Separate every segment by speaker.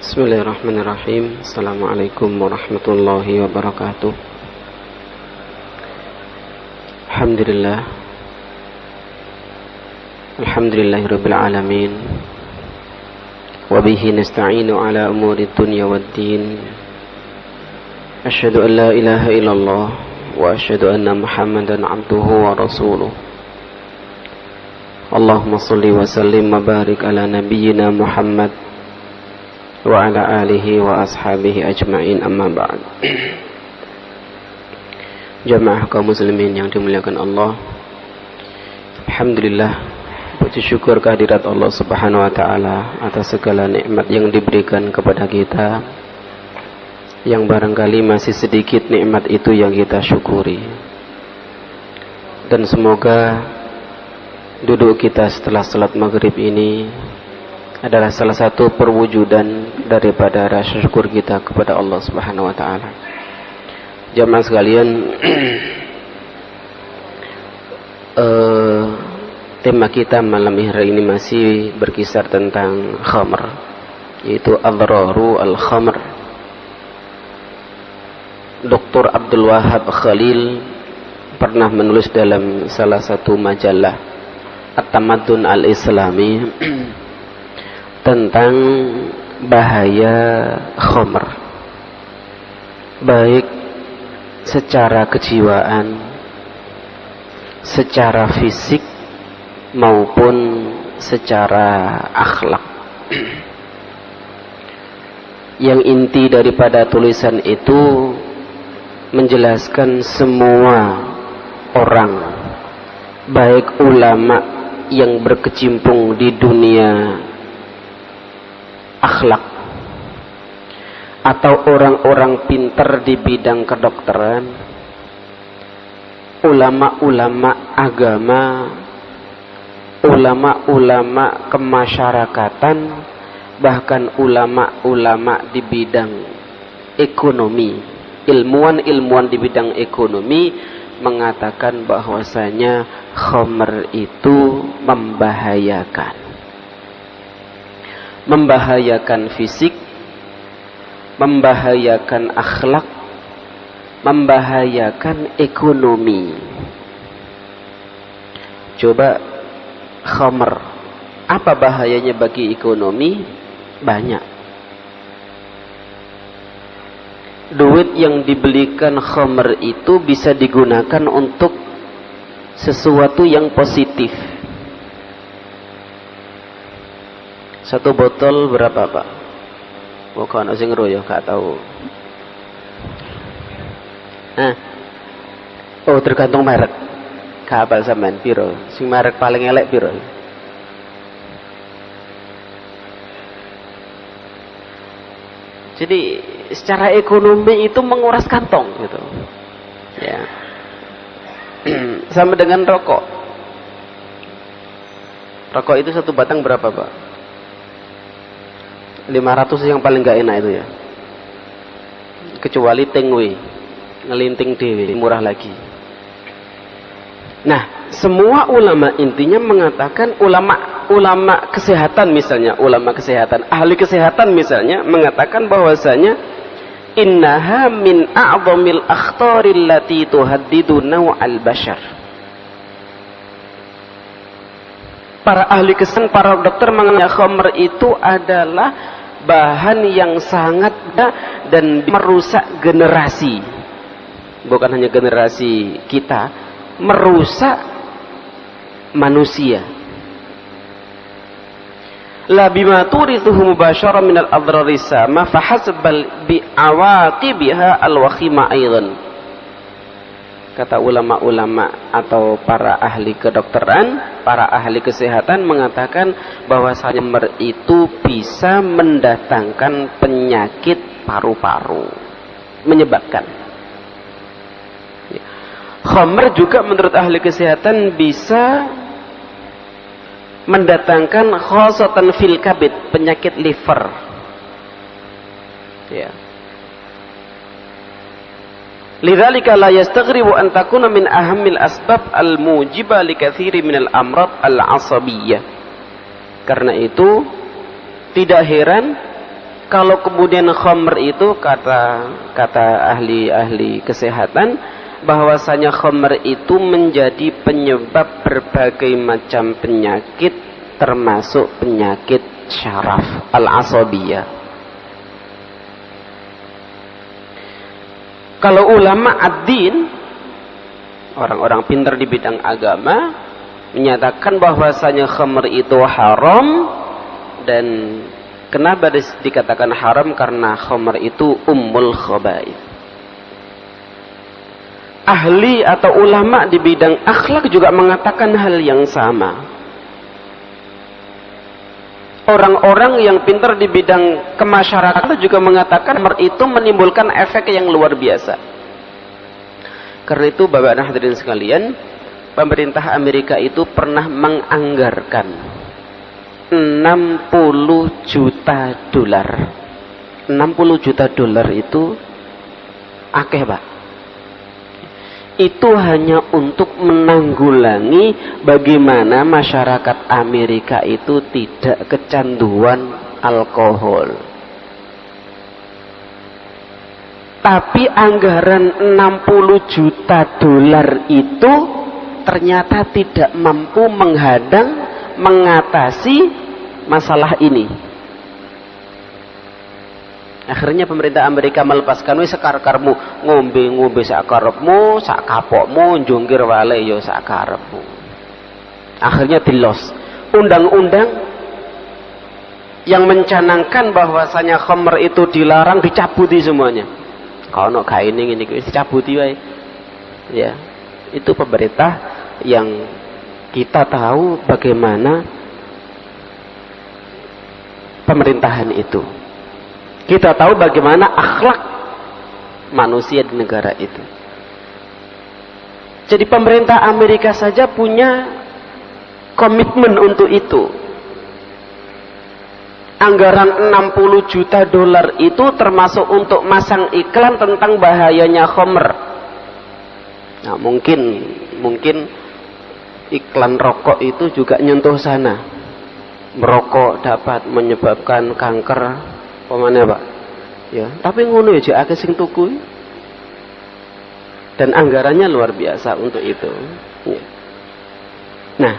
Speaker 1: Bismillahirrahmanirrahim. Assalamualaikum warahmatullahi wabarakatuh. Alhamdulillah. Alhamdulillahirabbil alamin. Wa bihi nasta'inu ala umuri dunya waddin. Asyhadu an la ilaha illallah wa asyhadu anna Muhammadan abduhu wa rasuluh. Allahumma shalli wa sallim wa barik ala nabiyyina Muhammad wa ala alihi wa ashabihi ajma'in, amma ba'd. Jamaah kaum muslimin yang dimuliakan Allah, alhamdulillah, puji syukur kehadirat Allah Subhanahu wa taala atas segala nikmat yang diberikan kepada kita, yang barangkali masih sedikit nikmat itu yang kita syukuri. Dan semoga duduk kita setelah salat maghrib ini adalah salah satu perwujudan daripada rasa syukur kita kepada Allah Subhanahu wa taala. Jamaah sekalian, tema kita malam hari ini masih berkisar tentang khamr, yaitu adraru al-khamr. Dr. Abdul Wahab Khalil pernah menulis dalam salah satu majalah At-Tamaddun al-Islami tentang bahaya khamr, baik secara kejiwaan, secara fisik maupun secara akhlak. Yang inti daripada tulisan itu menjelaskan semua orang, baik ulama yang berkecimpung di dunia akhlak atau orang-orang pintar di bidang kedokteran, ulama-ulama agama, ulama-ulama kemasyarakatan, bahkan ulama-ulama di bidang ekonomi, ilmuwan-ilmuwan di bidang ekonomi mengatakan bahwasanya khamr itu membahayakan fisik, membahayakan akhlak, membahayakan ekonomi. Coba khamr, apa bahayanya bagi ekonomi? Banyak. Duit yang dibelikan khamr itu bisa digunakan untuk sesuatu yang positif. Satu botol berapa, Pak? Bukan sing royo, gak tahu. Oh, tergantung merek. Kapal sampean piro? Sing merek paling elek piro? Jadi secara ekonomi itu menguras kantong gitu. Ya. Sama dengan rokok. Rokok itu satu batang berapa, Pak? 500 yang paling gak enak itu ya. Kecuali tengwe, ngelinting dewe, murah lagi. Nah, semua ulama intinya mengatakan, ulama kesehatan misalnya, ahli kesehatan misalnya mengatakan bahwasanya innaha min a'dhamil akhtaril lati tuhaddidu naw'al bashar. Para ahli kesehatan, para dokter mengatakan khamr itu adalah bahan yang sangat dan merusak generasi. Bukan hanya generasi kita, merusak manusia. La bima turithuhu mubashara min al-adrari sama fahasbal bi'awaqibiha al-wakhima aidan. Kata ulama-ulama atau para ahli kedokteran, para ahli kesehatan mengatakan bahwasanya khamr itu bisa mendatangkan penyakit paru-paru, menyebabkan. Khamr juga menurut ahli kesehatan bisa mendatangkan khosatan fil kabid, penyakit liver. Ya. Lidzalika la yastaghribu an takuna min ahammil asbab al-mujiba li katsiri min al-amrad al-'asabiyyah. Karena itu tidak heran Kalau kemudian khamr itu kata ahli kesehatan bahwasanya khamr itu menjadi penyebab berbagai macam penyakit termasuk penyakit syaraf al-asabiyah. Kalau ulama ad-din, orang-orang pintar di bidang agama, menyatakan bahwasanya khamr itu haram. Dan kenapa dikatakan haram? Karena khamr itu ummul khaba'ith. Ahli atau ulama di bidang akhlak juga mengatakan hal yang sama. Orang-orang yang pintar di bidang kemasyarakatan juga mengatakan khamr itu menimbulkan efek yang luar biasa. Karena itu Bapak dan hadirin sekalian, pemerintah Amerika itu pernah menganggarkan 60 juta dolar. 60 juta dolar itu akeh, Pak. Itu hanya untuk menanggulangi bagaimana masyarakat Amerika itu tidak kecanduan alkohol. Tapi anggaran 60 juta dolar itu ternyata tidak mampu mengatasi masalah ini. Akhirnya pemerintah Amerika melepaskan, wis sekar-karmu ngombe sak karepmu, sak kapokmu, njunggir wale yo sak karepmu. Akhirnya dilos. Undang-undang yang mencanangkan bahwasanya khamr itu dilarang dicabuti semuanya. Kalau gak ini wis dicabuti wae. Ya, itu pemerintah yang kita tahu bagaimana pemerintahan itu. Kita tahu bagaimana akhlak manusia di negara itu. Jadi pemerintah Amerika saja punya komitmen untuk itu. Anggaran 60 juta dolar itu termasuk untuk masang iklan tentang bahayanya khamr. Nah, mungkin iklan rokok itu juga nyentuh sana. Merokok dapat menyebabkan kanker. Pemane, Pak? Ya, tapi ngono ya akeh sing tuku. Dan anggarannya luar biasa untuk itu. Ya. Nah,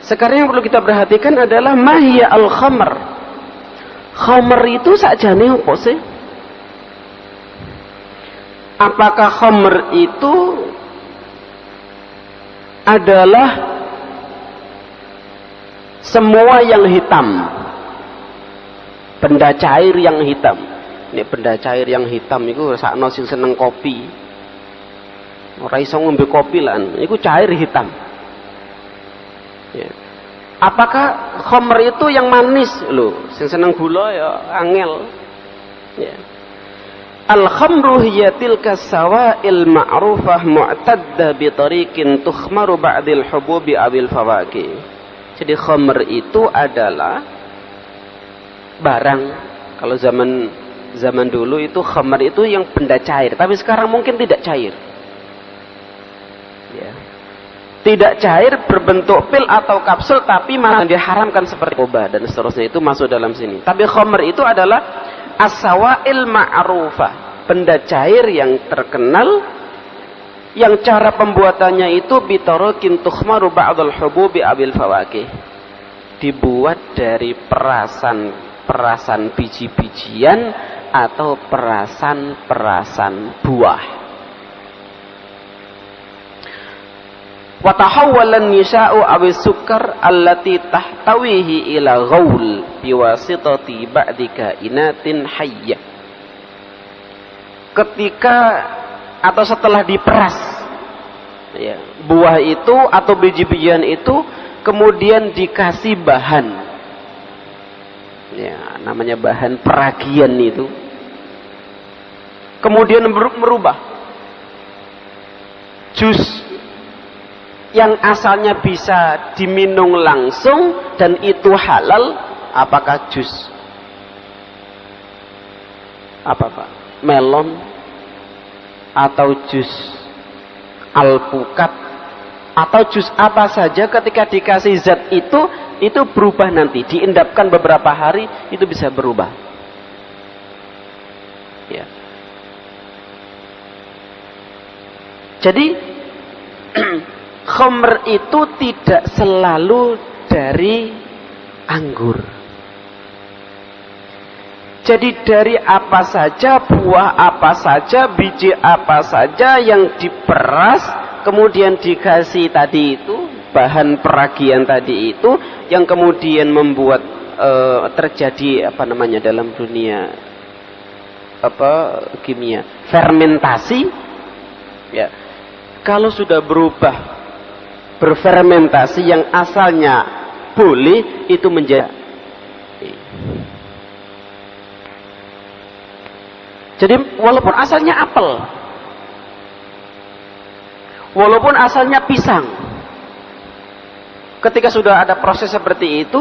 Speaker 1: sekarang yang perlu kita perhatikan adalah mahya al-khamr. Khamr itu sakjane apa sih? Apakah khamr itu adalah semua yang hitam? Benda cair yang hitam. Ini benda cair yang hitam itu sakno sing seneng kopi. Ora iso ngombe kopi lan, iku cair hitam. Ya. Apakah khamr itu yang manis lho? Sing seneng gula ya angel. Ya. Al-khamru hiya tilka sawa'il ma'rufah mu'tadda bi tariqin tukhmaru ba'dil hububi awil fawakih. Jadi khamr itu adalah barang. Kalau zaman dulu itu khamr itu yang benda cair, tapi sekarang mungkin tidak cair. Ya. Tidak cair berbentuk pil atau kapsul, tapi malah diharamkan seperti obat dan seterusnya, itu masuk dalam sini. Tapi khamr itu adalah as-sawa'il ma'rufah, benda cair yang terkenal, yang cara pembuatannya itu bitarakin tukhmaru ba'dal hububi abil fawakih, dibuat dari perasan biji-bijian atau perasan buah. Wa tahawwalan nisa'u awis sukar allati tahtawihi ila ghaul biwasitati ba'di kainatin hayyah. Ketika atau setelah diperas, ya, buah itu atau biji-bijian itu kemudian dikasih bahan, ya, namanya bahan peragian itu, kemudian merubah jus yang asalnya bisa diminum langsung dan itu halal. Apakah jus apa, Pak? Melon atau jus alpukat atau jus apa saja, ketika dikasih zat itu berubah nanti, diendapkan beberapa hari itu bisa berubah. Ya. Jadi khamr itu tidak selalu dari anggur. Jadi dari apa saja, buah apa saja, biji apa saja yang diperas kemudian dikasih tadi itu, bahan peragian tadi itu yang kemudian membuat terjadi apa namanya dalam dunia kimia, fermentasi, ya. Kalau sudah berubah berfermentasi yang asalnya boleh, itu menjadi. Jadi walaupun asalnya apel, walaupun asalnya pisang, ketika sudah ada proses seperti itu,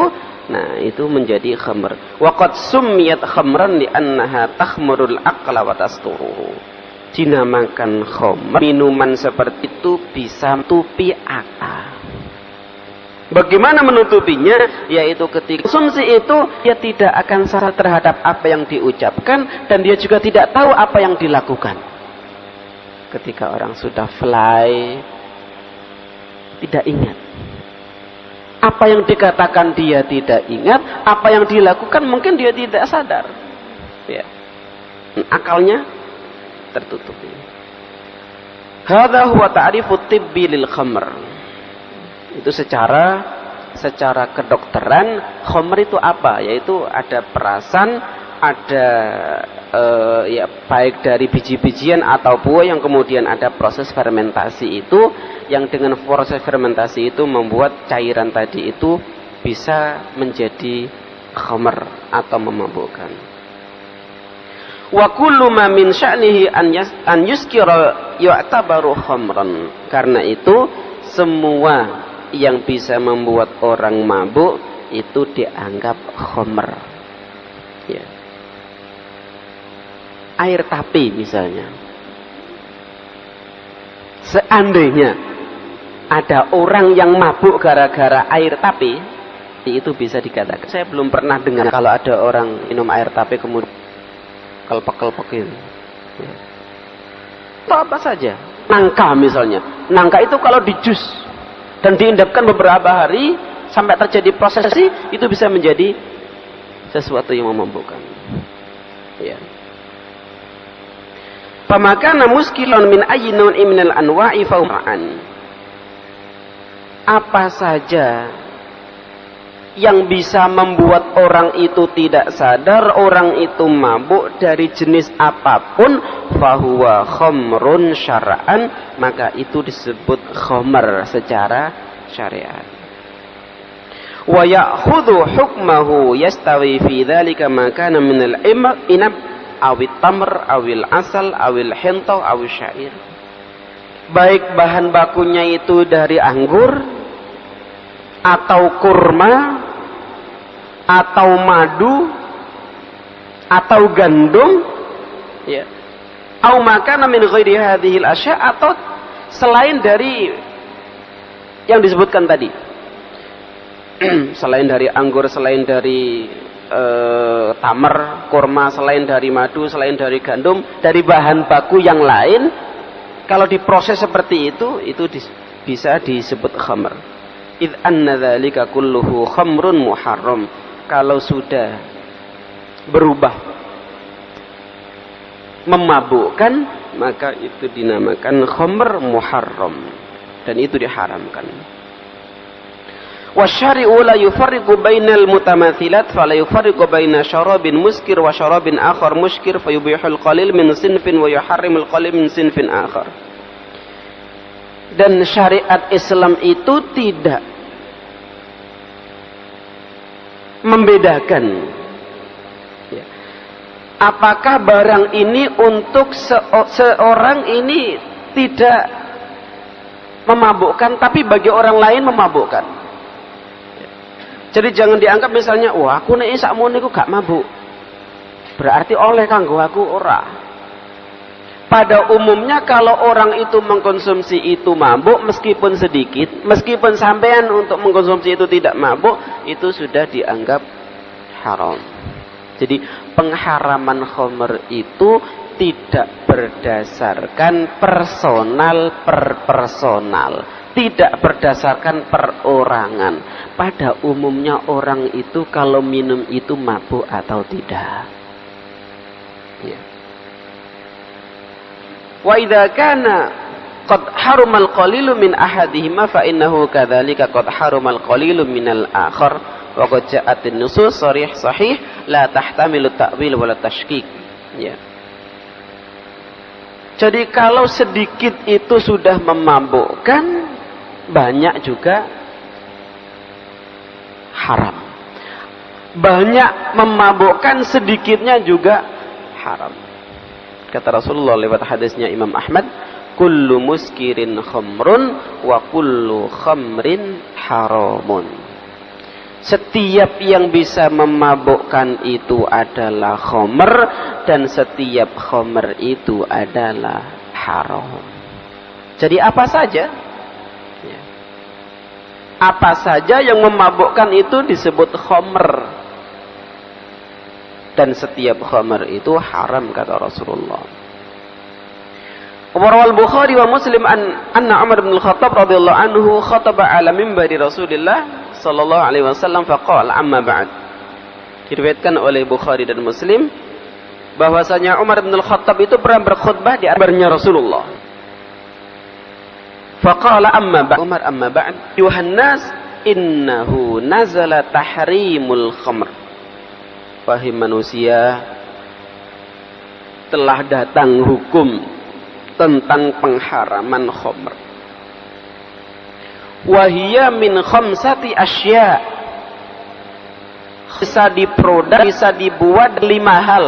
Speaker 1: nah itu menjadi khamr. Wa qad summiyat khamran li annaha takhmurul aqla wa tasturuhu. Dinamakan khamr, minuman seperti itu bisa menutupi akal. Bagaimana menutupinya? Yaitu ketika konsumsi itu dia tidak akan sadar terhadap apa yang diucapkan, dan dia juga tidak tahu apa yang dilakukan. Ketika orang sudah fly, tidak ingat apa yang dikatakan, dia tidak ingat apa yang dilakukan, mungkin dia tidak sadar, ya. Akalnya tertutupi. Hadza huwa ta'rifu tibbi lil khamr. Itu secara kedokteran khamr itu apa? Yaitu ada perasan, ada ya baik dari biji-bijian atau buah yang kemudian ada proses fermentasi itu, yang dengan proses fermentasi itu membuat cairan tadi itu bisa menjadi khamr atau memabukkan. Wa kullu ma min sya'nihi an yuskira yu'tabaru khamran. Karena itu semua yang bisa membuat orang mabuk itu dianggap khamr. Ya. Air tapi misalnya, seandainya ada orang yang mabuk gara-gara air tapi, itu bisa dikatakan. Saya belum pernah dengar kalau ada orang minum air tapi kemudian kelpek-kelpek itu. Ya. Atau apa saja. Nangka misalnya. Nangka itu kalau dijus dan diendapkan beberapa hari sampai terjadi prosesi, itu bisa menjadi sesuatu yang memabukkan. Ya. Famakana muskilun min ayyinun minal anwa'i fa'an. Apa saja yang bisa membuat orang itu tidak sadar, orang itu mabuk dari jenis apapun, fahuwa khamrun syara'an, maka itu disebut khamr secara syariat. Wa ya'khudhu hukmahu yastawi fi dzalika ma kana min al-inab awit tamr awil asal awil hinta awil syair. Baik bahan bakunya itu dari anggur atau kurma atau madu atau gandum, ya, au makana min ghairi hadhil asya, atau selain dari yang disebutkan tadi. Selain dari anggur, selain dari tamar, kurma, selain dari madu, selain dari gandum, dari bahan baku yang lain, kalau diproses seperti itu bisa disebut khamr. Idh anna dzalika kulluhu khamrun muharram. Kalau sudah berubah memabukkan, maka itu dinamakan khamr muharram, dan itu diharamkan. Wasyari'u la yufarriqu bainal mutamathilat fala yufarriqu baina syarabin muskir wa syarabin akhar muskir fayubihul qalil min sinfin wa yuharrimul qalil min sinfin akhar. Dan syariat Islam itu tidak membedakan, ya, apakah barang ini untuk seorang ini tidak memabukkan tapi bagi orang lain memabukkan. Jadi jangan dianggap misalnya, wah aku nek sakmono niku gak mabuk, berarti oleh kanggo aku ora. Pada umumnya kalau orang itu mengkonsumsi itu mabuk meskipun sedikit, meskipun sampean untuk mengkonsumsi itu tidak mabuk, itu sudah dianggap haram. Jadi pengharaman khamr itu tidak berdasarkan personal per personal, tidak berdasarkan perorangan. Pada umumnya orang itu kalau minum itu mabuk atau tidak. Ya. Wa idza kana qad harumal qalilu min ahadihima fa innahu kadzalika qad harumal qalilu minal akhar wa qad ja'atin nusus sahih la tahtamilu ta'wil wala tashkik. Ya. Jadi kalau sedikit itu sudah memabukkan, banyak juga haram. Banyak memabukkan, sedikitnya juga haram. Kata Rasulullah lewat hadisnya Imam Ahmad, kullu muskirin khamrun wa kullu khamrin haramun. Setiap yang bisa memabukkan itu adalah khamr, dan setiap khamr itu adalah haram. Jadi apa saja, ya, apa saja yang memabukkan itu disebut khamr, dan setiap khamr itu haram, kata Rasulullah. Warwal Bukhari wa Muslim anna Umar bin Al-Khattab radhiyallahu anhu khataba ala minbari Rasulillah sallallahu alaihi wasallam faqala amma ba'd. Diriwayatkan oleh Bukhari dan Muslim bahwasanya Umar bin Al-Khattab itu pernah berkhutbah di mimbarnya Rasulullah. Faqala amma ba'd. Umar amma ba'd. Yuhannas innahu nazala tahrimul khamr. Wahai manusia, telah datang hukum tentang pengharaman khamr. Wahia min khamsati asya. Bisa diproduk, bisa dibuat 5 hal.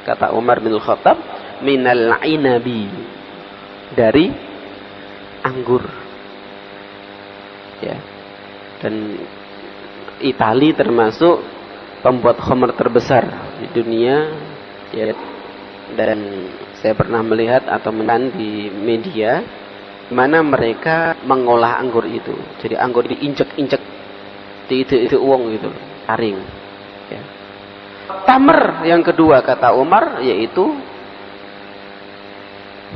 Speaker 1: Kata Umar bin Khattab, minal inabi, dari anggur. Ya. Dan Itali termasuk pembuat khamr terbesar di dunia, ya. Dan saya pernah melihat atau menonton di media mana mereka mengolah anggur itu. Jadi anggur diinjek-injek, itu uang gitu, taring. Ya. Tamr yang kedua kata Umar yaitu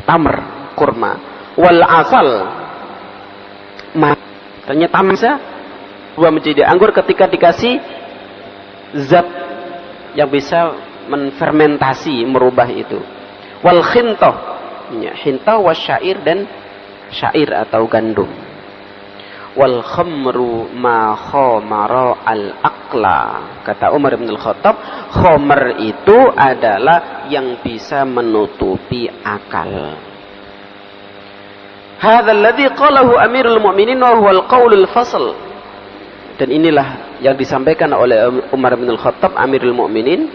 Speaker 1: tamr, kurma. Wal asal, ternyata tamsa berubah menjadi anggur ketika dikasih zat yang bisa menfermentasi, merubah itu. Wal khintah, ya, khintah wasyair, dan syair atau gandum. Wal khamru ma khamara al aqla. Kata Umar bin Al-Khattab, khamr itu adalah yang bisa menutupi akal. Hadzal ladzi qalahu Amirul Mukminin wa huwa al-qaulul fasl. Dan inilah yang disampaikan oleh Umar bin Al-Khattab, Amirul Mukminin,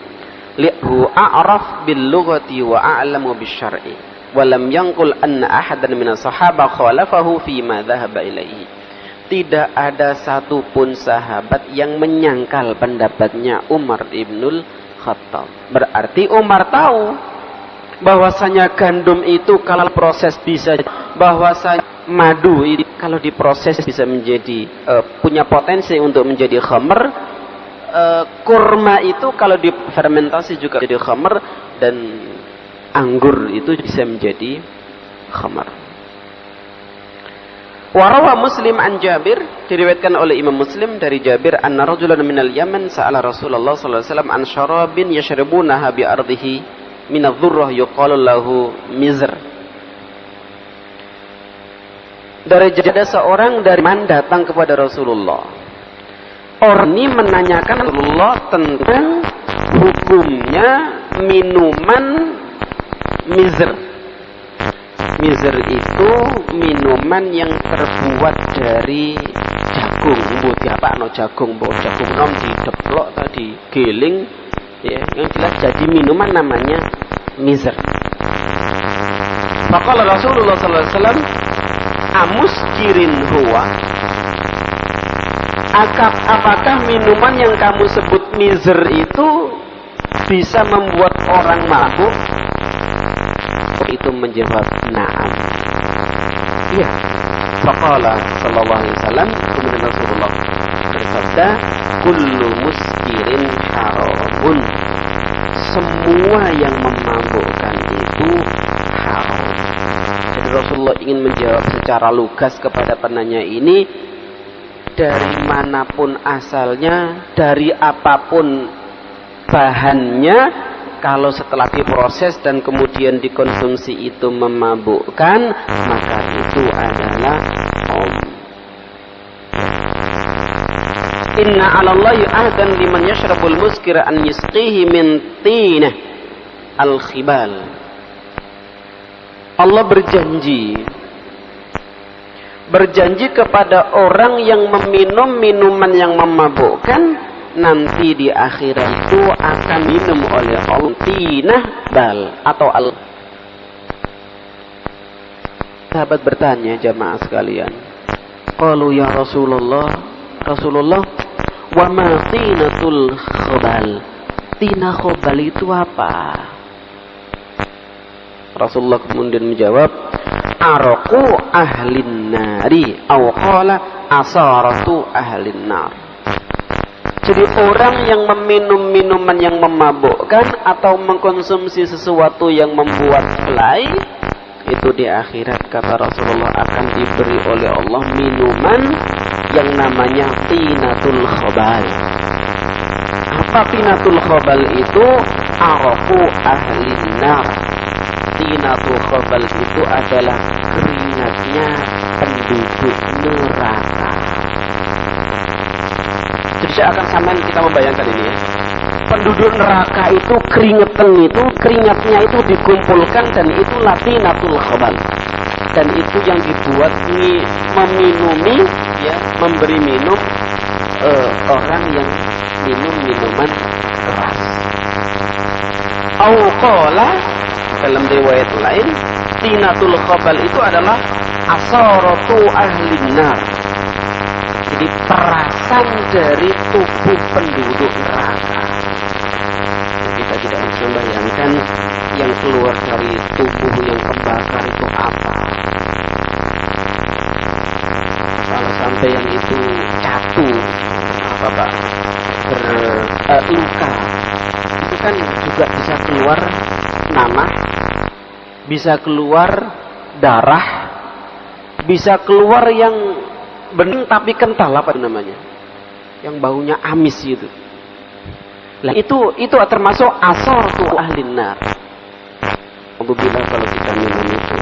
Speaker 1: li'hu a'raf bil lughati wa a'lamu bis syar'i wa lam yanqul anna ahadan minas sahabah khalafahu fi ma dhahaba ilaihi. Tidak ada satupun sahabat yang menyangkal pendapatnya Umar ibnul Khattab. Berarti Umar tahu bahwasanya gandum itu kalau proses bisa, bahwasanya madu itu kalau diproses bisa menjadi punya potensi untuk menjadi khamr. Kurma itu kalau difermentasi juga jadi khamr, dan anggur itu bisa menjadi khamr. Warawa Muslim an Jabir, diriwayatkan oleh Imam Muslim dari Jabir, anna rajulan minal Yaman sa'ala Rasulullah sallallahu alaihi wasallam an syarabin yashrabunaha bi ardihi min adh-dhurrah yuqalu lahu mizr. Dari ada seorang dari Man datang kepada Rasulullah. Orang ini menanyakan Rasulullah tentang hukumnya minuman mizr. Mizr itu minuman yang terbuat dari jagung. Buat apa no jagung? Buat jagung nom dideplok atau digiling, ya. Yang jelas jadi minuman namanya mizr. Faqala Rasulullah sallallahu alaihi wasallam, amuskirin huwa. Apakah minuman yang kamu sebut mizr itu bisa membuat orang mabuk? Itu menjawab na'am. Iya. Faqala sallallahu alaihi wasallam, kemudian Rasulullah bersabda, kullu muskirin haramun. Semua yang memabukkan itu haram. Jadi Rasulullah ingin menjawab secara lugas kepada penanya ini, dari manapun asalnya, dari apapun bahannya, kalau setelah diproses dan kemudian dikonsumsi itu memabukkan, maka itu adalah haram. Inna 'alallahi ahdan liman yashrabul muskira an yasqihi min tinah al-khibal. Allah berjanji kepada orang yang meminum minuman yang memabukkan, nanti di akhirat itu akan minum oleh Allah tinah bal atau al. Sahabat bertanya, jamaah sekalian, qalu ya Rasulullah, wa ma tinatul khobal? Tina khobal itu apa? Rasulullah kemudian menjawab, araku ahlin nari, atau qala asaratu ahlin nar. Jadi orang yang meminum minuman yang memabukkan atau mengkonsumsi sesuatu yang membuat belai, itu di akhirat kata Rasulullah akan diberi oleh Allah minuman yang namanya tinatul khobal. Apa tinatul khobal itu? Arafu ahli nar. Tinatul khobal itu adalah keringatnya penduduk neraka. Jadi saya akan samain, kita membayangkan ini ya. Penduduk neraka itu keringatnya itu dikumpulkan, dan itu tinatul khobal. Dan itu yang dibuat meminumi, ya, memberi minum orang yang minum minuman keras. Qala, dalam riwayat lain, tinatul khobal itu adalah asaratu ahlin nar. Jadi perasan dari tubuh penduduk neraka. Kita tidak bisa membayangkan yang keluar dari tubuh yang kebakar itu apa. Kalau sampai yang itu catu, berluka, itu kan juga bisa keluar nanah, bisa keluar darah, bisa keluar yang bening tapi kental, apa namanya, yang baunya amis gitu. Nah, itu termasuk asaratu ahlin nar. Apabila kalau kita minum itu.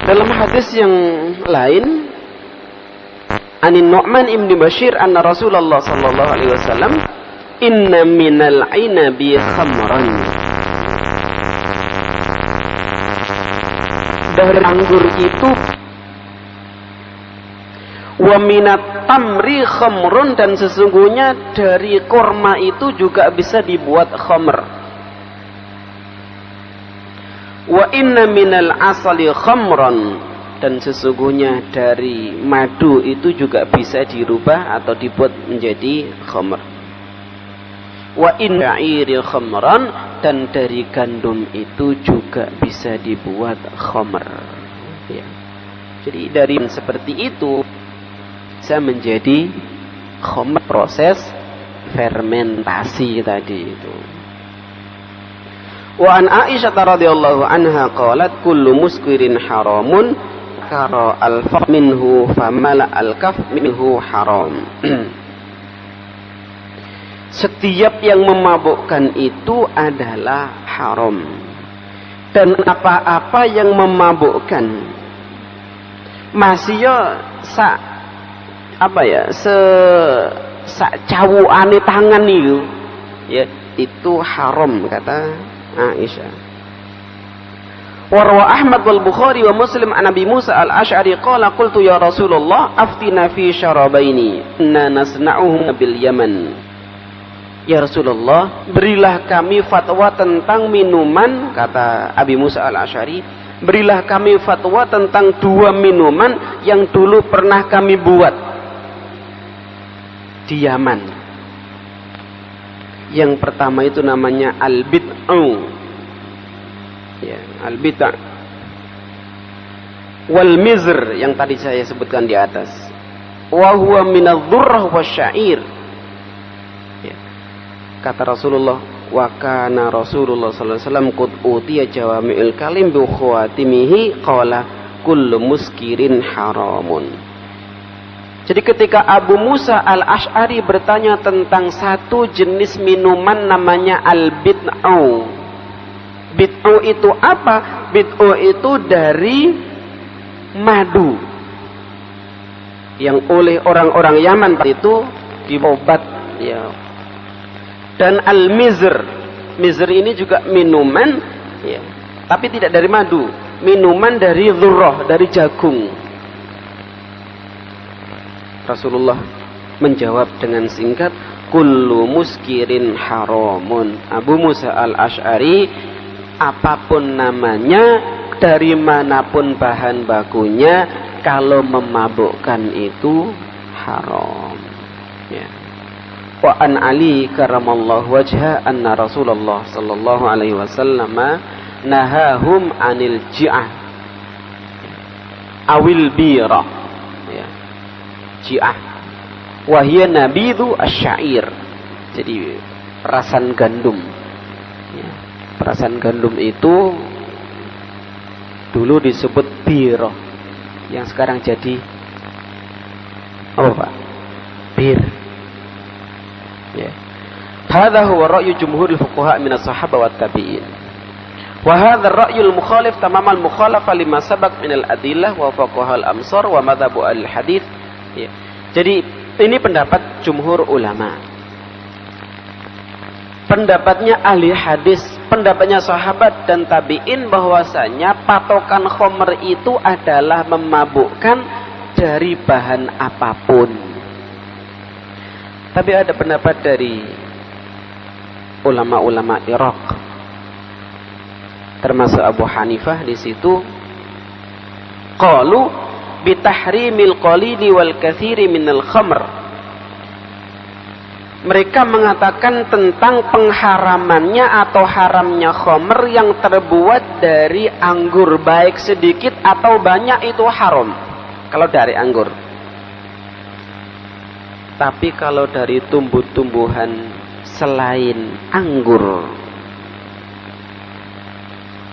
Speaker 1: Dalam hadis yang lain, Anin Nu'man ibn Bashir anna Rasulullah sallallahu alaihi wasallam, inna minal inabi khamran. Dari anggur itu, wa minat tamri khamrun, dan sesungguhnya dari kurma itu juga bisa dibuat khamr. Wa inna minal asali khamran, dan sesungguhnya dari madu itu juga bisa dirubah atau dibuat menjadi khamr. Wa inna iri khamran, dan dari gandum itu juga bisa dibuat khamr. Ya. Jadi dari seperti itu bisa menjadi khamr, proses fermentasi tadi itu. Wa an Aisyah radhiyallahu anha qalat kullu muskirin haramun kara al-faq minhu famala al-kaf minhu haram. Setiap yang memabukkan itu adalah haram, dan apa-apa yang memabukkan masih cawuane tangan itu, ya, itu haram kata Aisyah. Warwa Ahmad wal Bukhari wa Muslim an Nabi Musa al-Ash'ari qala qultu ya Rasulullah aftina fi syarabaini inna nasna'uhum bil Yaman. Ya Rasulullah, berilah kami fatwa tentang minuman, kata Abi Musa al-Ash'ari, berilah kami fatwa tentang dua minuman yang dulu pernah kami buat di Yaman. Yang pertama itu namanya al-bid'u, ya, al-bid'ah wal mizr yang tadi saya sebutkan di atas. wa huwa minadh-dhurrah wasyair. Ya. Kata Rasulullah, wa kana Rasulullah sallallahu alaihi wasallam qad utiya jawami'ul kalim bi khawatimihi qala kullu muskirin haramun. Jadi ketika Abu Musa al-Ash'ari bertanya tentang satu jenis minuman namanya al-bid'u. Bid'u itu apa? Bid'u itu dari madu yang oleh orang-orang Yaman itu diobat ya. Dan al-mizr. Mizr ini juga minuman ya, tapi tidak dari madu, minuman dari dzurrah, dari jagung. Rasulullah menjawab dengan singkat, kullu muskirin haramun. Abu Musa al-Ash'ari, apapun namanya, dari manapun bahan bakunya, kalau memabukkan itu haram. Ya. Wa an Ali karamallahu wajha anna Rasulullah sallallahu alaihi wasallam nahahum anil ji'ah awil bira. Ya. Ji'ah wahia nabidu asyair, jadi perasan gandum ya. Perasan gandum itu dulu disebut biro, yang sekarang jadi apa Pak? Bir ya. Hadha huwa ra'yu jumhuril fuqaha min as-sahaba wat tabi'in. Wa hadha ar-ra'yu al-mukhalif tamamal mukhalafa lima sabaq min al-adillah wa fuqaha al-amsar wa madhabu al-hadits. Ya. Jadi ini pendapat jumhur ulama, pendapatnya ahli hadis, pendapatnya sahabat dan tabi'in, bahwasanya patokan khamr itu adalah memabukkan dari bahan apapun. Tapi ada pendapat dari ulama-ulama Irak, termasuk Abu Hanifah di situ, qalu bitahrimil qalili wal katsiri minal khamr. Mereka mengatakan tentang pengharamannya atau haramnya khamr yang terbuat dari anggur, baik sedikit atau banyak itu haram kalau dari anggur. Tapi kalau dari tumbuh-tumbuhan selain anggur,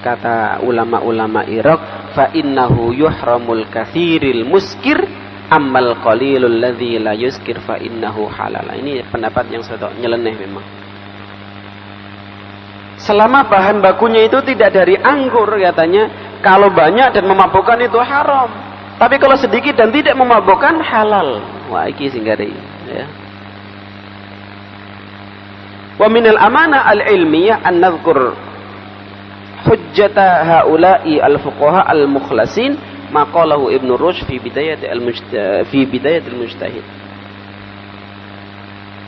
Speaker 1: kata ulama-ulama Irak, fa innahu yuhramul katsiril muskir ammal qalilul ladzi la yuskir fa innahu halal. Ini pendapat yang sedok nyeleneh memang. Selama bahan bakunya itu tidak dari anggur, katanya, kalau banyak dan memabukkan itu haram. Tapi kalau sedikit dan tidak memabukkan halal. Wah, iki sing gari ya. Wa minal amanah al-ilmiyah an nadhkur hujjata haula'i al-fuqaha al-mukhlasin maqalahu Ibnu Rushd fi bidayat al mujtahid.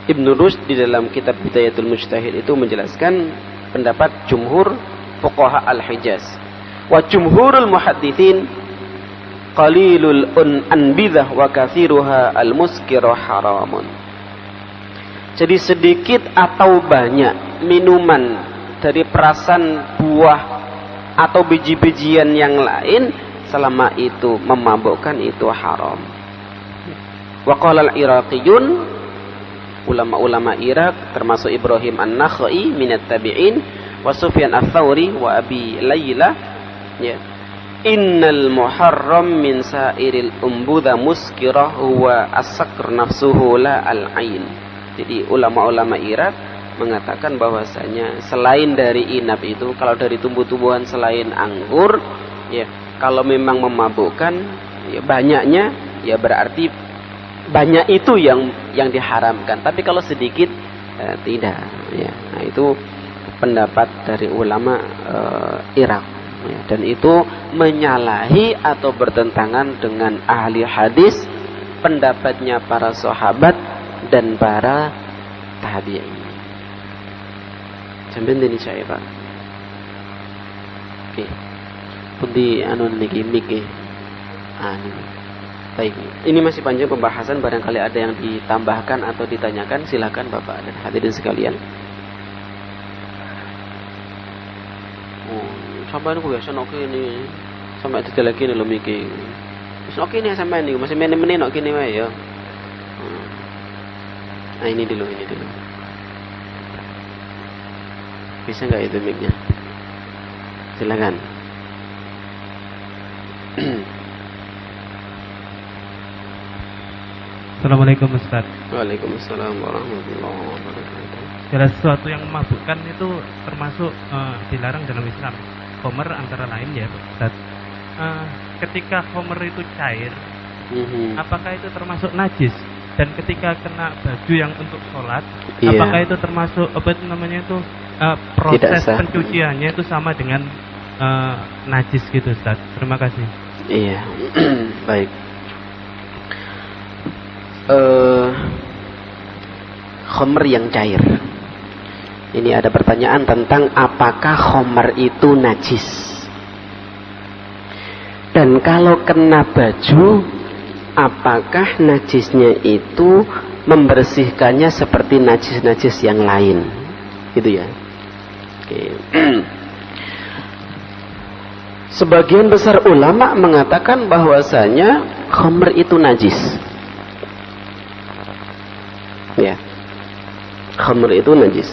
Speaker 1: Ibnu Rushd di dalam kitab Bidayatul Mujtahid itu menjelaskan pendapat jumhur fuqaha al-Hijaz. Wa jumhurul muhadditsin qalilul anbidah wa katsiruha al-muskiru haramun. Jadi sedikit atau banyak minuman dari perasan buah atau biji-bijian yang lain, selama itu memabukkan itu haram. Wa qala al-Iraqiyun, ulama-ulama Irak termasuk Ibrahim an-Nakhai minat tabi'in wa Sufyan ats-Tsauri wa Abi Layla, ya, innal muharram min sairil umbudha muskirah huwa as-sakr nafsuhu la al-ain. Jadi ulama-ulama Irak mengatakan bahwasanya selain dari inab itu, kalau dari tumbuh-tumbuhan selain anggur, ya, kalau memang memabukkan, ya banyaknya, ya berarti banyak itu yang diharamkan. Tapi kalau sedikit tidak, ya. Nah, itu pendapat dari ulama Irak, ya. Dan itu menyalahi atau bertentangan dengan ahli hadis, pendapatnya para sahabat dan para tabi'in. Sampai ini saya Pak. Oke. Pundi anu niki miki. Baik. Ini masih panjang pembahasan, barangkali ada yang ditambahkan atau ditanyakan, silakan Bapak dan hadirin sekalian. Sampai niku biasa nok ini. Sampai dadi lagi nih lho miki. Wis oke nih sampai niku masih meneh-meneh nok kene wae ya. Nah, ini dulu. Bisa nggak itu mic-nya? Silakan.
Speaker 2: Assalamualaikum Ustaz.
Speaker 1: Waalaikumsalam warahmatullahi wabarakatuh.
Speaker 2: Segala sesuatu yang memabukkan itu termasuk dilarang dalam Islam. Khamr antara lain ya Ustaz. Ketika khamr itu cair, apakah itu termasuk najis? Dan ketika kena baju yang untuk sholat, apakah itu termasuk proses pencuciannya itu sama dengan najis gitu Ustaz? Terima kasih.
Speaker 1: Iya. Baik. Khamr yang cair. Ini ada pertanyaan tentang apakah khamr itu najis. Dan kalau kena baju, apakah najisnya itu membersihkannya seperti najis-najis yang lain? Gitu ya. Oke. Sebagian besar ulama mengatakan bahwasanya khamr itu najis. Ya, khamr itu najis.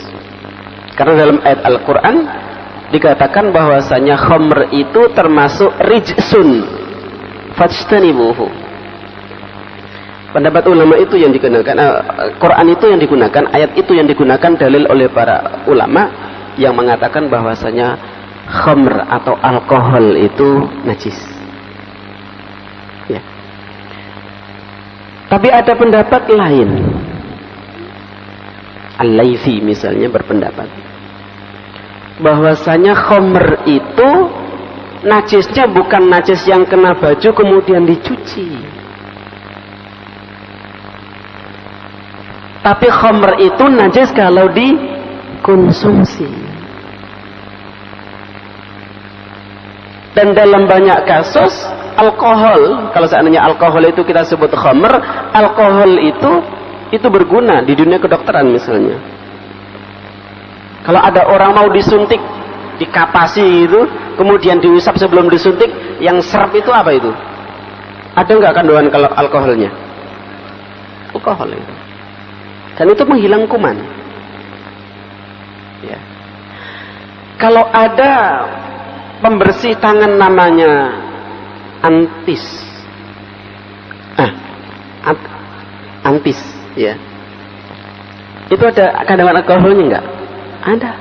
Speaker 1: Karena dalam ayat Al-Quran dikatakan bahwasanya khamr itu termasuk rijsun fajtanibuhu. Pendapat ulama itu yang digunakan, Quran itu yang digunakan, ayat itu yang digunakan dalil oleh para ulama yang mengatakan bahwasanya khamr atau alkohol itu najis. Ya. Tapi ada pendapat lain. Al-Laythi misalnya berpendapat bahwasanya khamr itu najisnya bukan najis yang kena baju kemudian dicuci, tapi khamr itu najis kalau dikonsumsi. Dan dalam banyak kasus alkohol, kalau seandainya alkohol itu kita sebut khamr, alkohol itu berguna di dunia kedokteran misalnya. Kalau ada orang mau disuntik, dikapasi itu, kemudian diusap sebelum disuntik, yang serap itu apa itu? Ada nggak kandungan alkoholnya? Alkohol itu. Dan itu menghilang kuman. Ya. Kalau ada pembersih tangan namanya antis, antis, ya, itu ada kandungan alkoholnya enggak? Ada.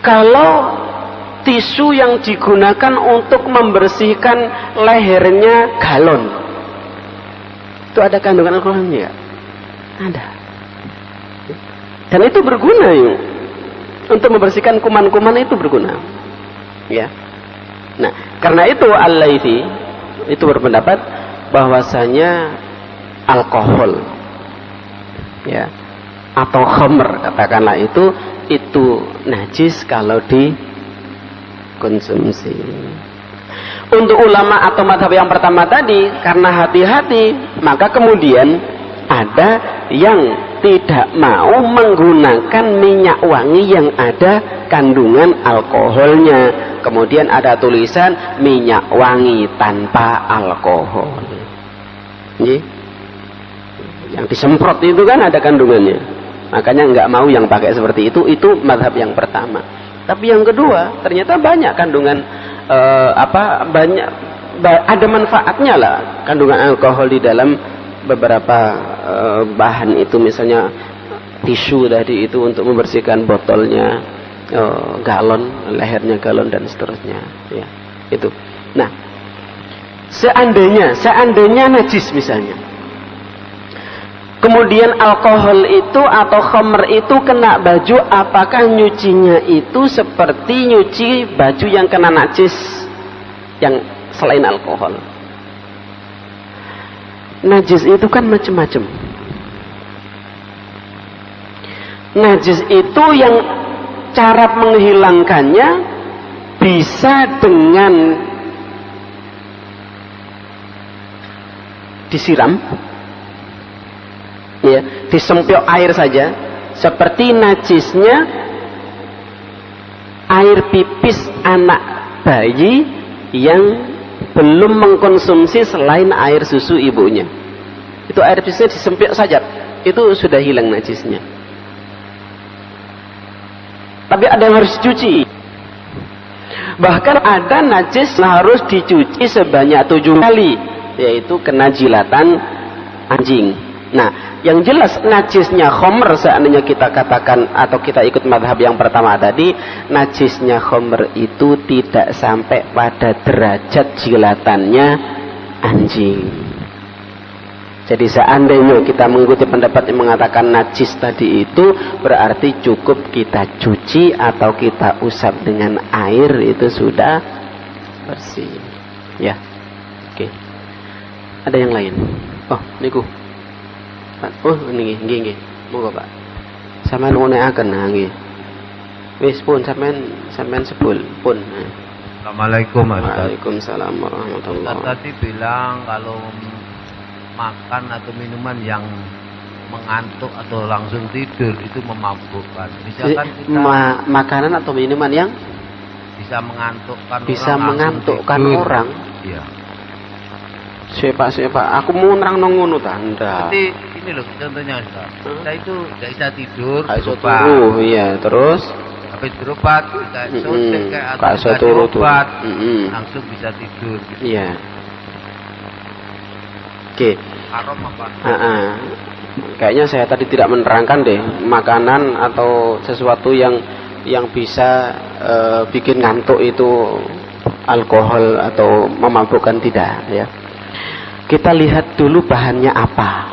Speaker 1: Kalau tisu yang digunakan untuk membersihkan lehernya galon, itu ada kandungan alkoholnya enggak? Ada. Dan itu berguna ya. Untuk membersihkan kuman-kuman itu berguna. Ya. Nah, karena itu Al-Laythi itu berpendapat bahwasanya alkohol, ya, atau khamr katakanlah itu najis kalau dikonsumsi. Untuk ulama atau madhab yang pertama tadi, karena hati-hati, maka kemudian ada yang tidak mau menggunakan minyak wangi yang ada kandungan alkoholnya. Kemudian ada tulisan minyak wangi tanpa alkohol. Yang disemprot itu kan ada kandungannya. Makanya nggak mau yang pakai seperti itu mazhab yang pertama. Tapi yang kedua, ternyata banyak kandungan ada manfaatnya lah kandungan alkohol di dalam beberapa bahan itu, misalnya tisu tadi itu untuk membersihkan botolnya, galon, lehernya galon dan seterusnya, ya, itu. Nah, seandainya najis misalnya, kemudian alkohol itu atau khamr itu kena baju, apakah nyucinya itu seperti nyuci baju yang kena najis yang selain alkohol? Najis itu kan macam-macam. Najis itu yang cara menghilangkannya bisa dengan disiram, ya, disemprot air saja, seperti najisnya air pipis anak bayi yang belum mengkonsumsi selain air susu ibunya. Itu air najisnya disempit saja, itu sudah hilang najisnya. Tapi ada yang harus dicuci. Bahkan ada najis harus dicuci sebanyak 7 kali, yaitu kena jilatan anjing. Nah, yang jelas najisnya khomer, seandainya kita katakan atau kita ikut madhab yang pertama tadi, najisnya khomer itu tidak sampai pada derajat jilatannya anjing. Jadi seandainya kita mengikuti pendapat yang mengatakan najis tadi itu, berarti cukup kita cuci atau kita usap dengan air, itu sudah bersih. Ya, oke. Ada yang lain? Oh, niku. Oh, nggih. Monggo, Pak. Sampeyan ngoneaken nggih. Wis pun sampean sebul pun.
Speaker 3: Assalamualaikum Ustaz.
Speaker 1: Waalaikumsalam warahmatullahi wabarakatuh.
Speaker 3: Tadi bilang kalau makan atau minuman yang mengantuk atau langsung tidur itu memabukkan. Misalkan kita
Speaker 1: makanan atau minuman yang
Speaker 3: bisa mengantukkan
Speaker 1: orang.
Speaker 3: Iya.
Speaker 1: Siapa? Aku mau nerang ngono ta? Ndak.
Speaker 3: Jadi ini loh contohnya Ustaz. Kita itu nggak bisa tidur,
Speaker 1: iya, terus
Speaker 3: habis berobat kita suntik kayak
Speaker 1: atau
Speaker 3: obat langsung bisa tidur.
Speaker 1: Iya. Oke.
Speaker 3: Haram apa?
Speaker 1: Kayaknya saya tadi tidak menerangkan deh makanan atau sesuatu yang bisa bikin ngantuk itu alkohol atau memabukkan, tidak ya. Kita lihat dulu bahannya apa.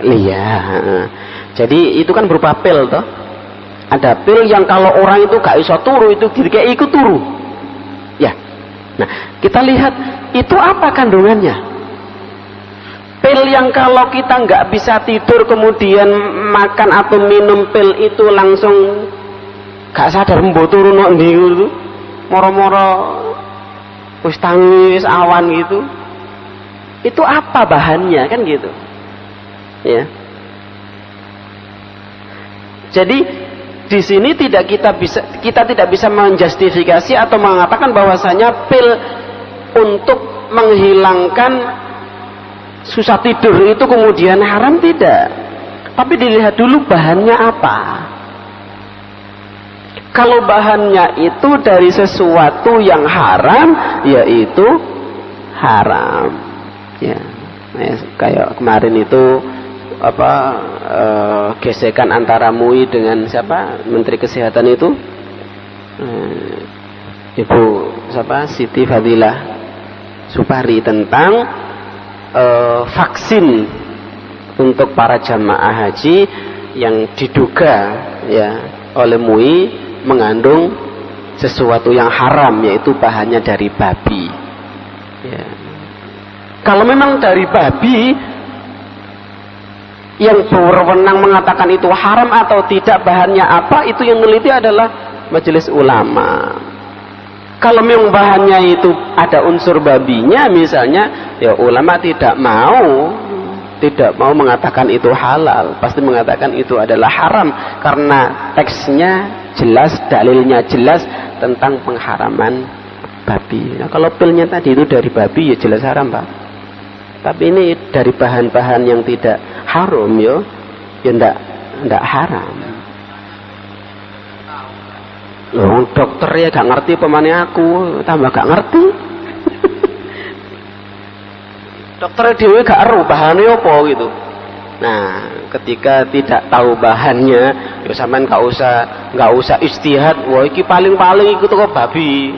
Speaker 1: Iya. Jadi itu kan berupa pil toh. Ada pil yang kalau orang itu gak iso turu, itu kayak ikut turu. Ya. Nah, kita lihat itu apa kandungannya. Pil yang kalau kita nggak bisa tidur kemudian makan atau minum pil itu langsung gak sadar mbok turu nok ndi itu. Moro-moro wis tangis awan gitu. Itu apa bahannya kan gitu. Ya. Jadi di sini kita tidak bisa menjustifikasi atau mengatakan bahwasanya pil untuk menghilangkan susah tidur itu kemudian haram, tidak. Tapi dilihat dulu bahannya apa. Kalau bahannya itu dari sesuatu yang haram, yaitu haram. Ya, kayak kemarin itu gesekan antara MUI dengan siapa, Menteri Kesehatan itu, Ibu Siti Fadilah Supari, tentang vaksin untuk para jamaah haji yang diduga ya oleh MUI mengandung sesuatu yang haram, yaitu bahannya dari babi. Ya. Kalau memang dari babi, yang berwenang mengatakan itu haram atau tidak, bahannya apa, itu yang meneliti adalah majelis ulama. Kalau memang bahannya itu ada unsur babinya misalnya, ya ulama tidak mau mengatakan itu halal, pasti mengatakan itu adalah haram, karena teksnya jelas, dalilnya jelas tentang pengharaman babi. Nah, kalau pilnya tadi itu dari babi, ya jelas haram, Pak. Tapi ini dari bahan-bahan yang tidak haram, ya ndak haram. Loh, dokter ya gak ngerti pemane aku, tambah gak ngerti. Dokter dhewe gak ero bahane apa gitu. Nah, ketika tidak tahu bahannya, ya sampean gak usah istihad, wah iki paling-paling iku teko babi.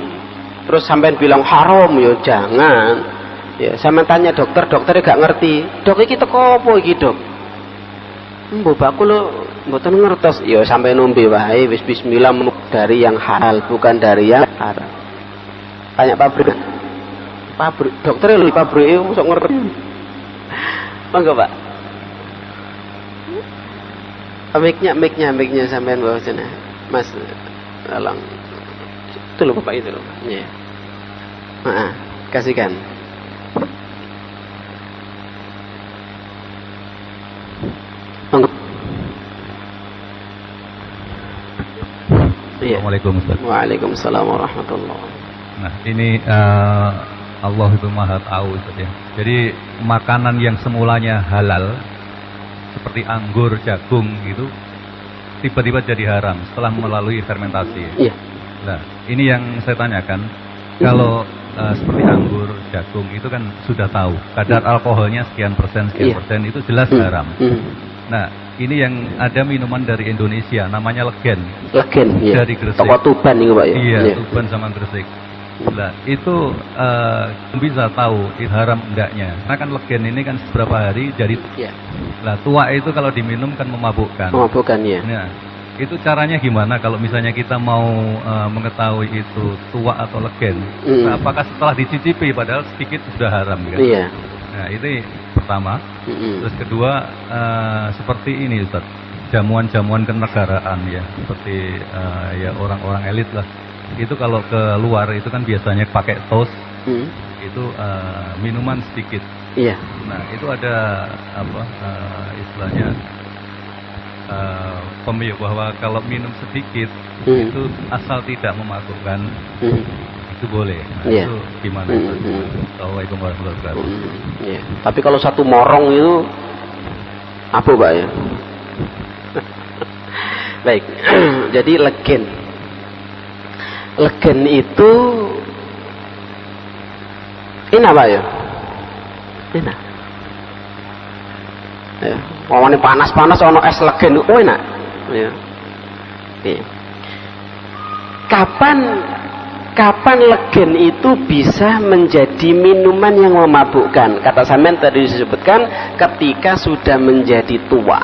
Speaker 1: Terus sampean bilang haram, ya jangan. Ya, sampean tanya dokternya gak ngerti. Dok iki teko apa iki, Dok? Mbok aku lho mboten ngertos. Ya sampai nombe wae wis bismillah, dari yang halal bukan dari yang haram. Tanya pabrik dokter lho, pabrik e sok ngerti. Monggo, Pak. Mic-nya sampean bawa sana. Mas tolong. Itu lho Bapak itu lho. Ya. Heeh, kasihkan.
Speaker 4: Assalamualaikum Ustaz.
Speaker 1: Waalaikumsalam warahmatullahi.
Speaker 4: Nah ini Allah itu maha tahu Ustaz ya. Jadi makanan yang semulanya halal seperti anggur, jagung gitu tiba-tiba jadi haram setelah melalui fermentasi.
Speaker 1: Iya.
Speaker 4: Nah, ini yang saya tanyakan. Kalau seperti anggur, jagung itu kan sudah tahu kadar alkoholnya sekian persen itu jelas haram. Nah, ini yang ada minuman dari Indonesia namanya Legen.
Speaker 1: Legen, iya.
Speaker 4: Dari Gresik.
Speaker 1: Toko Tuban itu Pak ya.
Speaker 4: Iya, Tuban sama Gresik. Nah, itu bisa tahu itu haram enggaknya. Karena kan Legen ini kan beberapa hari jadi.
Speaker 1: Iya.
Speaker 4: Lah, tua itu kalau diminum kan memabukkan.
Speaker 1: Memabukkan ya.
Speaker 4: Nah, itu caranya gimana kalau misalnya kita mau mengetahui itu tua atau Legen? Nah, apakah setelah dicicipi padahal sedikit sudah haram kan?
Speaker 1: Iya.
Speaker 4: Nah, itu pertama. Terus kedua, seperti ini Ustaz, jamuan-jamuan kenegaraan ya, seperti ya orang-orang elit lah. Itu kalau ke luar itu kan biasanya pakai toast, itu minuman sedikit.
Speaker 1: Iya.
Speaker 4: Nah, itu ada apa istilahnya pemilih bahwa kalau minum sedikit itu asal tidak memabukkan. Itu boleh. Nah, itu gimana? Assalamualaikum warahmatullahi wabarakatuh.
Speaker 1: Iya. Tapi kalau satu morong itu apa Pak ya? Baik. Jadi Legen. Legen itu enak Pak ya? Enak. Ya. Ini panas-panas ono es Legen itu enak. Ya. Oke. Kapan Legen itu bisa menjadi minuman yang memabukkan? Kata sampean tadi disebutkan ketika sudah menjadi tua.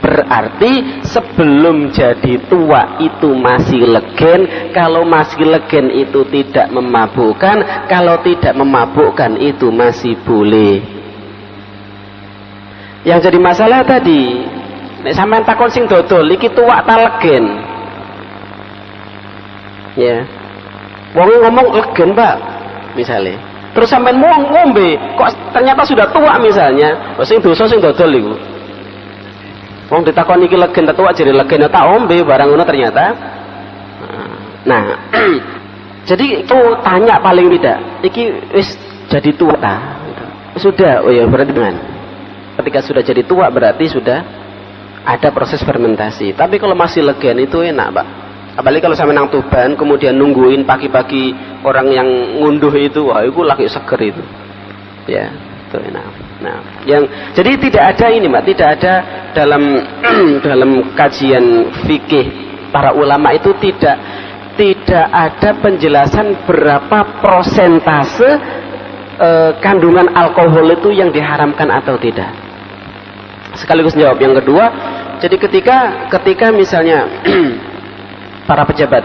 Speaker 1: Berarti sebelum jadi tua itu masih Legen. Kalau masih Legen itu tidak memabukkan. Kalau tidak memabukkan itu masih boleh. Yang jadi masalah tadi, nek sampean takon sing dodol iki tua ta Legen? Ya. Wong ngomong Legen Pak, misalnya. Terus sampean mau ngombe, kok ternyata sudah tua misalnya. Sing dosa sing dodol iku. Wong ditakoni iki Legen ta tua jare Legen tak ombe barang ngono ternyata. Nah, jadi itu tanya paling tidak, iki wis jadi tua ta? Sudah, oh ya berarti dengan. Ketika sudah jadi tua berarti sudah ada proses fermentasi. Tapi kalau masih Legen itu enak Pak. Apalagi kalau sampai nang Tuban kemudian nungguin pagi-pagi orang yang ngunduh itu, wah itu lagi seger itu. Ya, itu enak. Nah, jadi tidak ada ini Mbak, tidak ada dalam kajian fikih para ulama itu tidak ada penjelasan berapa prosentase kandungan alkohol itu yang diharamkan atau tidak. Sekaligus jawab yang kedua, jadi ketika misalnya para pejabat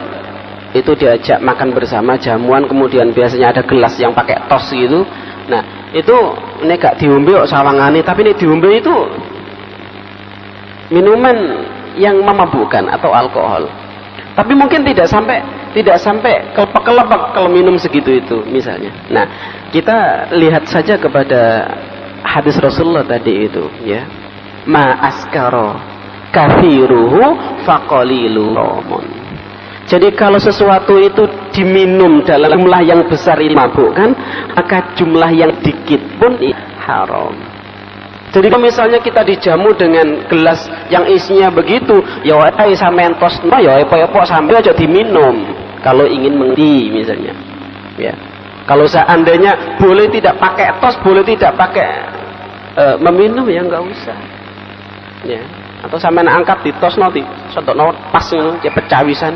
Speaker 1: itu diajak makan bersama jamuan, kemudian biasanya ada gelas yang pakai tos gitu. Nah, itu ini gak diombe kok sawangane, tapi ini diombe itu minuman yang memabukkan atau alkohol. Tapi mungkin tidak sampai kelepek-kelepek kalau minum segitu itu misalnya. Nah, kita lihat saja kepada hadis Rasulullah tadi itu ya. Ma askaro kathiruhu faqalilu ramun. Jadi kalau sesuatu itu diminum dalam jumlah yang besar ini mabukkan, maka jumlah yang dikit pun haram. Jadi kalau misalnya kita dijamu dengan gelas yang isinya begitu, ya wae sampean tos, ya apa-apa sampai aja diminum. Kalau ingin mengerti misalnya, ya. Kalau seandainya boleh tidak pakai tos, boleh tidak pakai meminum, ya nggak usah. Ya. Atau sampean angkat di tos nanti, sodokno pas ngono, ya pecawisan.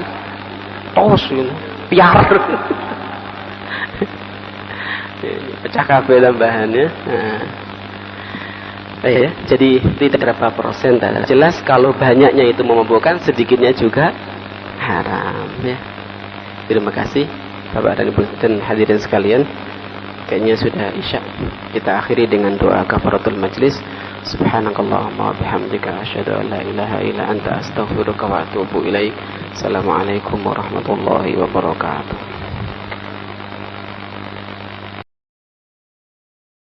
Speaker 1: Tos gitu, piar. Pecah kabeh tambahannya. Nah. Ya, jadi tidak berapa persen. Jelas kalau banyaknya itu memabukkan, sedikitnya juga haram. Ya. Terima kasih Bapak dan Ibu dan hadirin sekalian. Kayaknya sudah isya. Kita akhiri dengan doa kafaratul majlis. Subhanakallahumma wa bihamdika asyhadu an la ilaha illa anta astaghfiruka wa atubu ilaik. Assalamualaikum warahmatullahi wabarakatuh.